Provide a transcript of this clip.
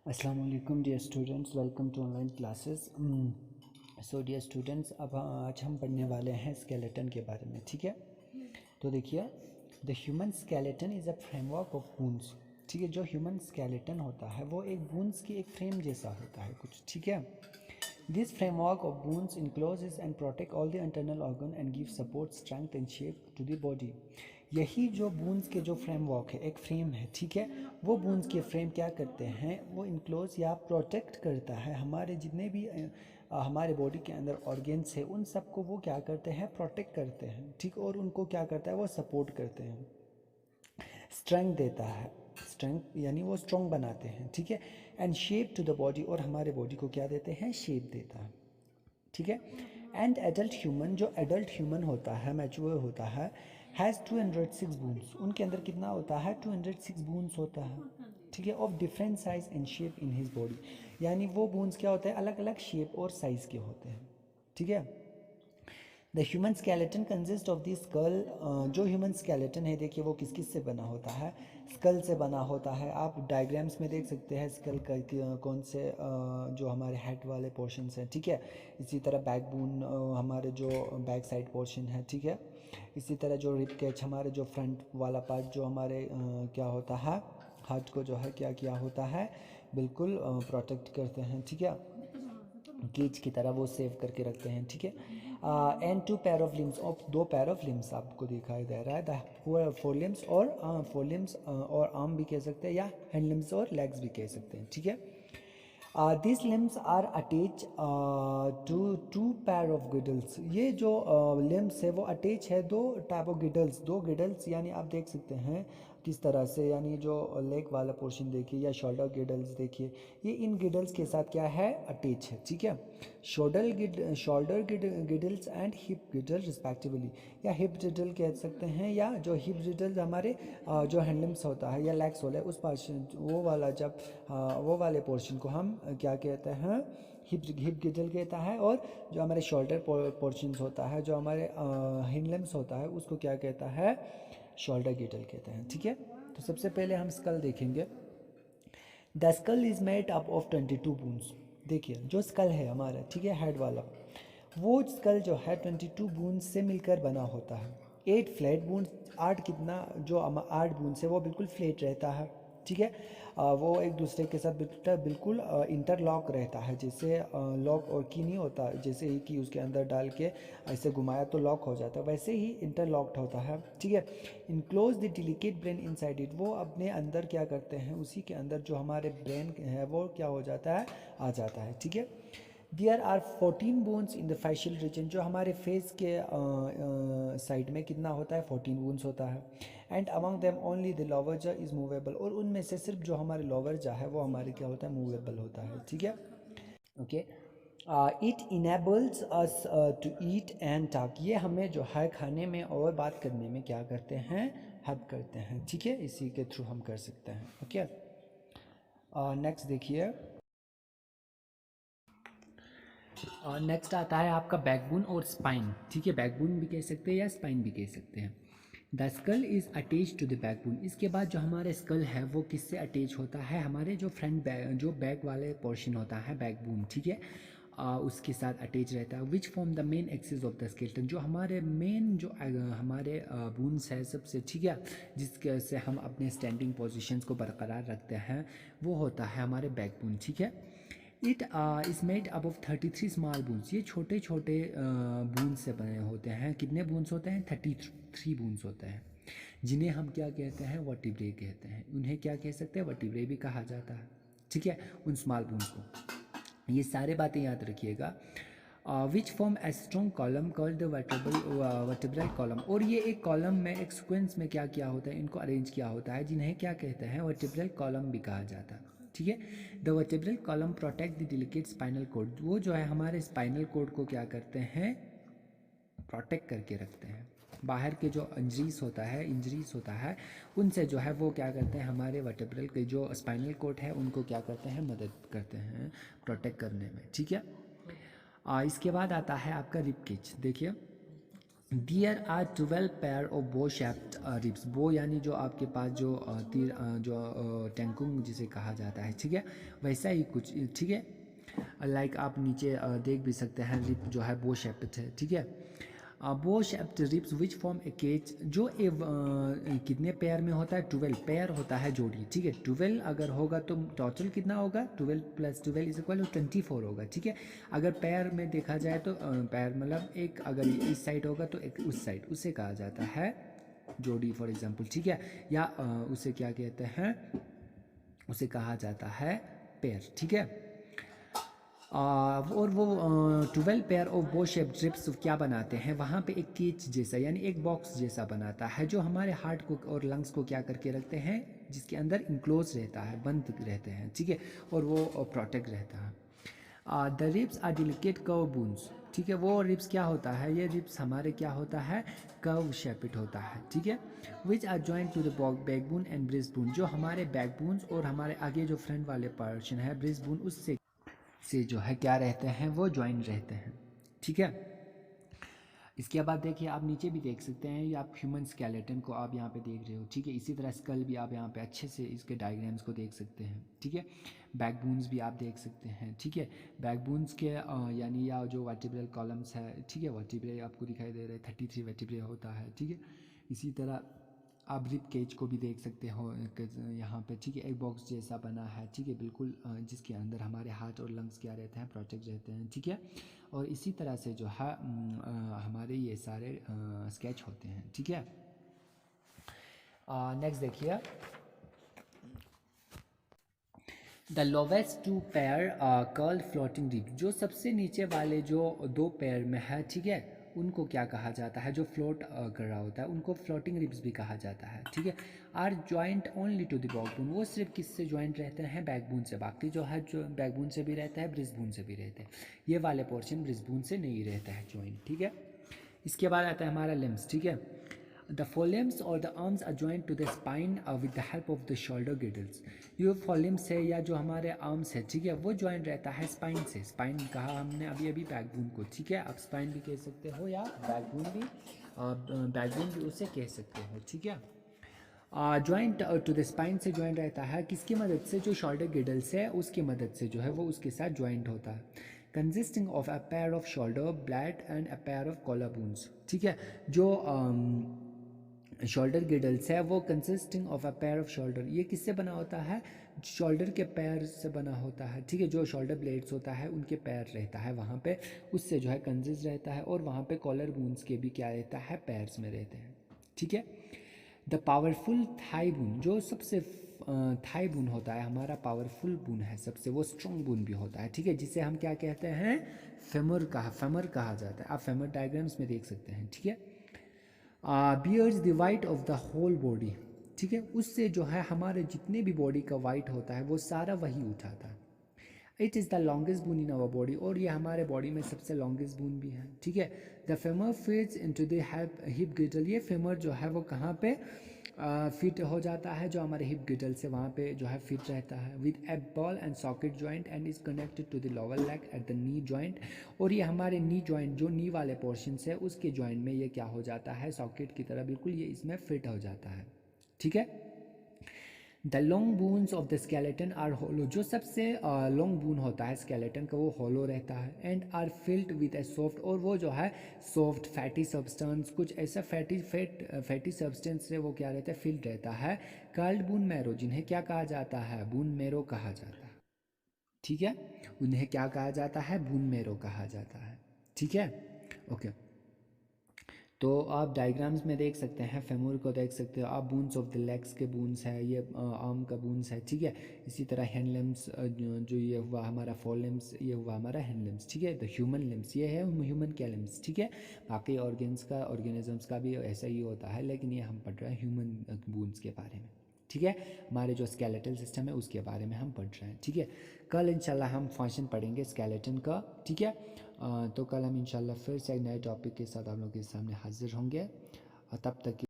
अस्सलाम वालेकुम dear students, welcome to online classes. So dear students, अब आज हम पढ़ने वाले हैं स्केलेटन के बारे में। ठीक है, तो देखिए, the human skeleton is a framework of bones. ठीक है, जो ह्यूमन स्केलेटन होता है वो एक बोन्स की एक फ्रेम जैसा होता है कुछ। ठीक है, this framework of bones encloses and protect all the internal organ and give support strength and shape to the body. यही जो बोन्स के जो फ्रेमवर्क है, एक फ्रेम है। ठीक है, वो बोन्स के फ्रेम क्या करते हैं, वो इनक्लोज या प्रोटेक्ट करता है हमारे जितने भी हमारे बॉडी के अंदर ऑर्गेन्स है, उन सबको वो क्या करते हैं, प्रोटेक्ट करते हैं। ठीक, और उनको क्या करता है, वो सपोर्ट करते हैं, स्ट्रेंथ देता है। स्ट्रेंथ यानी वो स्ट्रॉन्ग बनाते हैं। ठीक है, and shape to the body, और हमारे बॉडी को क्या देते हैं, शेप देता है। ठीक है, एंड एडल्ट ह्यूमन, जो एडल्ट ह्यूमन होता है, मैच्योर होता है, हैज़ 206 बोन्स। उनके अंदर कितना होता है, 206 बोन्स होता है। ठीक है, of different size and shape in his body, यानी वो बोन्स क्या होते हैं, अलग अलग शेप और साइज़ के होते हैं। ठीक है, the human skeleton consist of the skull. जो ह्यूमन स्केलेटन है, देखिए वो किस किस से बना होता है, स्कल से बना होता है। आप डायग्राम्स में देख सकते हैं स्कल का कौन से जो हमारे हेड वाले पोर्शंस हैं। ठीक है, इसी तरह बैकबोन हमारे जो बैक साइड पोर्शन है। ठीक है, इसी तरह जो रिब कैच हमारे जो फ्रंट वाला पार्ट जो हमारे क्या होता है, हार्ट को जो है क्या किया होता है, बिल्कुल प्रोटेक्ट करते हैं। ठीक है, केज की तरह वो सेव करके रखते हैं। ठीक है, and two pair of limbs, और दो पैर ऑफ लिम्स आपको दिखाई दे रहा है, द फोर लिम्स, और फोर लिम्स और आर्म भी कह सकते हैं, या हैंड लिम्स और लेग्स भी कह सकते हैं। ठीक है, this limbs are attach to two pair of girdles. ये जो लिम्स है वो अटैच है दो टाइप ऑफ गिडल्स, दो गिडल्स, यानी आप देख सकते हैं किस तरह से, यानी जो लेग वाला पोर्शन देखिए या शोल्डर गिडल्स देखिए, ये इन गिडल्स के साथ क्या है, अटैच है। ठीक है, shoulder गिडल्स and hip girdle respectively, या हिप गिडल कह सकते हैं, या जो हिप गिडल हमारे जो हैंडलिम्स होता है या लेग्स होता है, उस पोर्शन वो वाला जब वो वाले पोर्शन को हम क्या कहते हैं, हिप गिडल कहता है। और जो हमारे शोल्डर पोर्शंस होता है, जो हमारे हिंडलिम्स होता है, उसको क्या कहता है, शोल्डर गिडल कहते हैं। ठीक है, तो सबसे पहले हम स्कल देखेंगे। The skull is made up of 22 bones. देखिए, जो स्कल है हमारा, ठीक है, हेड वाला, वो स्कल जो है 22 बोन्स से मिलकर बना होता है। 8 फ्लैट बोन्स, 8 कितना, जो 8 बोन्स है वो बिल्कुल फ्लैट रहता है। ठीक है, वो एक दूसरे के साथ बिल्कुल बिल्कुल इंटरलॉक रहता है, जैसे लॉक और की नहीं होता, जैसे ही कि उसके अंदर डाल के ऐसे घुमाया तो लॉक हो जाता है, वैसे ही इंटरलॉक्ड होता है। ठीक है, enclose the delicate brain inside it, वो अपने अंदर क्या करते हैं, उसी के अंदर जो हमारे ब्रेन है वो क्या हो जाता है, आ जाता है। ठीक है, there are 14 bones in the facial region, जो हमारे फेस के साइड में कितना होता है, 14 बोन्स होता है। And among them only the lower जा इज मूवेबल, और उनमें से सिर्फ जो हमारे लोअर जा है वो हमारे क्या होता है, मूवेबल होता है। ठीक है, okay, it enables us to eat and talk, ये हमें जो है खाने में और बात करने में क्या करते हैं, हेल्प करते हैं। ठीक है, इसी के थ्रू हम कर सकते हैं। ओके, नेक्स्ट देखिए, नेक्स्ट आता है आपका बैकबोन और स्पाइन। ठीक है, बैकबोन भी कह सकते हैं या स्पाइन भी कह सकते हैं। The skull is attach to the backbone, इसके बाद जो हमारा स्कल है वो किससे अटैच होता है, हमारे जो फ्रंट बैक, जो बैक वाले पोर्शन होता है बैकबोन, ठीक है, उसके साथ अटैच रहता है। Which form the main axis of the skeleton, जो हमारे मेन जो हमारे बोन्स है सबसे, ठीक है, जिसके से हम अपने स्टैंडिंग पोजिशंस को बरकरार रखते हैं, वो होता है हमारे बैकबोन। ठीक है, it is made up of 33 small boons, ये छोटे छोटे बूंस से बने होते हैं। कितने बूंस होते हैं, 33 बूंस होते हैं, जिन्हें हम क्या कहते हैं, वर्टिब्रे कहते हैं। उन्हें क्या कह सकते हैं, वर्टिब्रे भी कहा जाता है। ठीक है, उन स्मॉल बूंस को, ये सारे बातें याद रखिएगा। विच form a strong column called the vertebral column, और ये एक कॉलम में एक सीक्वेंस में क्या किया होता है, इनको अरेंज किया होता है, जिन्हें क्या कहते हैं, वर्टिब्रल कॉलम भी कहा जाता है। ठीक है, the vertebral column protect the delicate spinal cord, वो जो है हमारे स्पाइनल कोड को क्या करते हैं, प्रोटेक्ट करके रखते हैं। बाहर के जो इंजरीज होता है उनसे जो है वो क्या करते हैं, हमारे वर्टिब्रल के जो स्पाइनल कोड है उनको क्या करते हैं, मदद करते हैं प्रोटेक्ट करने में। ठीक है, इसके बाद आता है आपका रिब केज। देखिए, There are 12 पेयर ऑफ बो शेप्ड रिब्स। बो यानी जो आपके पास जो तीर जो टेंकुंग जिसे कहा जाता है, ठीक है, वैसा ही कुछ, ठीक है। लाइक आप नीचे देख भी सकते हैं, रिप जो है बो शेप्ड है, ठीक है। Bow shaped ribs which form a cage, जो कितने पेयर में होता है, 12 पेयर होता है जोड़ी, ठीक है। 12 अगर होगा तो टोटल कितना होगा, 12 + 12 इज इक्वल 24 होगा, ठीक है। अगर पेयर में देखा जाए तो पेयर मतलब एक अगर इस साइड होगा तो एक उस साइड, उसे कहा जाता है जोड़ी फॉर एग्जांपल, ठीक है। या उसे क्या कहते हैं, उसे कहा जाता है पेयर, ठीक है। और वो 12 पेयर ऑफ बो शेप ड्रिप्स क्या बनाते हैं, वहाँ पे एक केज जैसा यानी एक बॉक्स जैसा बनाता है, जो हमारे हार्ट को और लंग्स को क्या करके रखते हैं, जिसके अंदर इंक्लोज रहता है, बंद रहते हैं, ठीक है, और वो प्रोटेक्ट रहता है। The ribs are delicate curve bones, ठीक है। वो रिब्स क्या होता है, ये रिब्स हमारे क्या होता है, कर्व शेपिड होता है, ठीक है। Which are joint to the backbone and breast bone, जो हमारे बैकबोन्स और हमारे आगे जो फ्रंट वाले पोर्शन है ब्रेस्ट बोन, उससे से जो है क्या रहते हैं, वो ज्वाइन रहते हैं, ठीक है। इसके बाद देखिए आप नीचे भी देख सकते हैं, ये आप ह्यूमन स्केलेटन को आप यहाँ पे देख रहे हो, ठीक है। इसी तरह स्कल भी आप यहाँ पे अच्छे से इसके डायग्राम्स को देख सकते हैं, ठीक है। बैकबोन्स भी आप देख सकते हैं, ठीक है। बैकबोन्स के यानी या जो वर्टिब्रल कॉलम्स है, ठीक है, वर्टिब्रे आपको दिखाई दे रहे हैं, 33 वर्टिब्रे होता है, ठीक है। इसी तरह आप रिब केज को भी देख सकते हो यहाँ पे, ठीक है। एक बॉक्स जैसा बना है, ठीक है, बिल्कुल, जिसके अंदर हमारे हार्ट और लंग्स क्या रहते हैं, प्रोटेक्ट रहते हैं, ठीक है। और इसी तरह से जो है हमारे ये सारे स्केच होते हैं, ठीक है। नेक्स्ट देखिए, the lowest 2 pair curled floating rib, जो सबसे नीचे वाले जो 2 पेयर में है, ठीक है, उनको क्या कहा जाता है, जो फ्लोट कर रहा होता है, उनको फ्लोटिंग रिब्स भी कहा जाता है, ठीक है। Are joint only to the backbone, वो सिर्फ किससे ज्वाइंट रहते हैं, बैकबोन से। बाकी जो है जो बैकबोन से भी रहता है, ब्रिस्बोन से भी रहते हैं, ये वाले पोर्शन ब्रिस्बोन से नहीं रहता है ज्वाइंट, ठीक है। इसके बाद आता है हमारा लिम्स, ठीक है। The forelimbs or the arms are joined to the spine with the help of the shoulder girdles। ये forelimbs है या जो हमारे आर्म्स है, ठीक है, वो ज्वाइन रहता है स्पाइन से। स्पाइन कहा हमने अभी अभी बैकबोन को, ठीक है। आप स्पाइन भी कह सकते हो या बैकबोन भी उसे कह सकते हो, ठीक है। ज्वाइंट टू द स्पाइन से ज्वाइंट रहता है, किसकी मदद से, जो शोल्डर गिडल्स है उसकी मदद से जो है वो उसके साथ ज्वाइंट होता है। Consisting of a pair of shoulder blade and a pair of collar bones, ठीक है। जो शोल्डर गिडल्स है वो consisting of a pair of shoulder, ये किससे बना होता है, शोल्डर के पैर से बना होता है, ठीक है। जो शोल्डर ब्लेड्स होता है उनके पैर रहता है वहाँ पे, उससे जो है कंसिस्ट रहता है, और वहाँ पे कॉलर बोन्स के भी क्या रहता है, पैर्स में रहते हैं, ठीक है। द पावरफुल थाई बोन, जो सबसे थाई बोन होता है हमारा पावरफुल बोन है सबसे, वो स्ट्रॉन्ग बोन भी होता है, ठीक है, जिसे हम क्या कहते हैं, फेमर कहा जाता है। आप फेमर डायग्राम्स में देख सकते हैं, ठीक है। Bears the weight of the whole body, ठीक है, उससे जो है हमारे जितने भी बॉडी का वाइट होता है वो सारा वही उठाता है। It is the longest bone in our body, और ये हमारे बॉडी में सबसे लॉन्गेस्ट बोन भी है, ठीक है। The femur fits into the hip girdle, ये फेमर जो है वो कहाँ पे फिट हो जाता है, जो हमारे हिप गिटल से वहाँ पे जो है फिट रहता है। With a ball and socket joint and is connected to the lower leg at the knee joint, और ये हमारे नी जॉइंट जो नी वाले पोर्शन है उसके जॉइंट में ये क्या हो जाता है, सॉकेट की तरह बिल्कुल ये इसमें फिट हो जाता है, ठीक है। The long bones of the skeleton are hollow, जो सबसे लॉन्ग बोन होता है स्केलेटन का वो होलो रहता है। And are filled with a soft, और वो जो है सॉफ्ट फैटी सब्सटेंस, कुछ ऐसा फैटी सब्सटेंस से वो क्या रहता है, फिल्ड रहता है। कर्ल्ड बोन मैरो, जिन्हें क्या कहा जाता है, बोन मैरो कहा जाता है, ठीक है। उन्हें क्या कहा जाता है, बोन मैरो कहा जाता है, ठीक है, ओके। तो आप डायग्राम्स में देख सकते हैं, फेमोर को देख सकते हो आप, बोन्स ऑफ द लेग्स के बोन्स है, ये आर्म का बोन्स है, ठीक है। इसी तरह हैंड लिम्स, जो ये हुआ हमारा फोर लिम्स, ये हुआ हमारा हैंड लिम्स, ठीक है। द ह्यूमन लिम्स, ये है ह्यूमन के लिम्स, ठीक है। बाकी ऑर्गेन्स का, ऑर्गेनिजम्स का भी ऐसा ही होता है, लेकिन ये हम पढ़ रहे हैं ह्यूमन बोन्स के बारे में, ठीक है। हमारे जो स्केलेटल सिस्टम है उसके बारे में हम पढ़ रहे हैं, ठीक है। कल इंशाल्लाह हम फंक्शन पढ़ेंगे स्केलेटन का, ठीक है। तो कल हम इंशाल्लाह फिर से एक नए टॉपिक के साथ आप लोगों के सामने हाजिर होंगे, और तब तक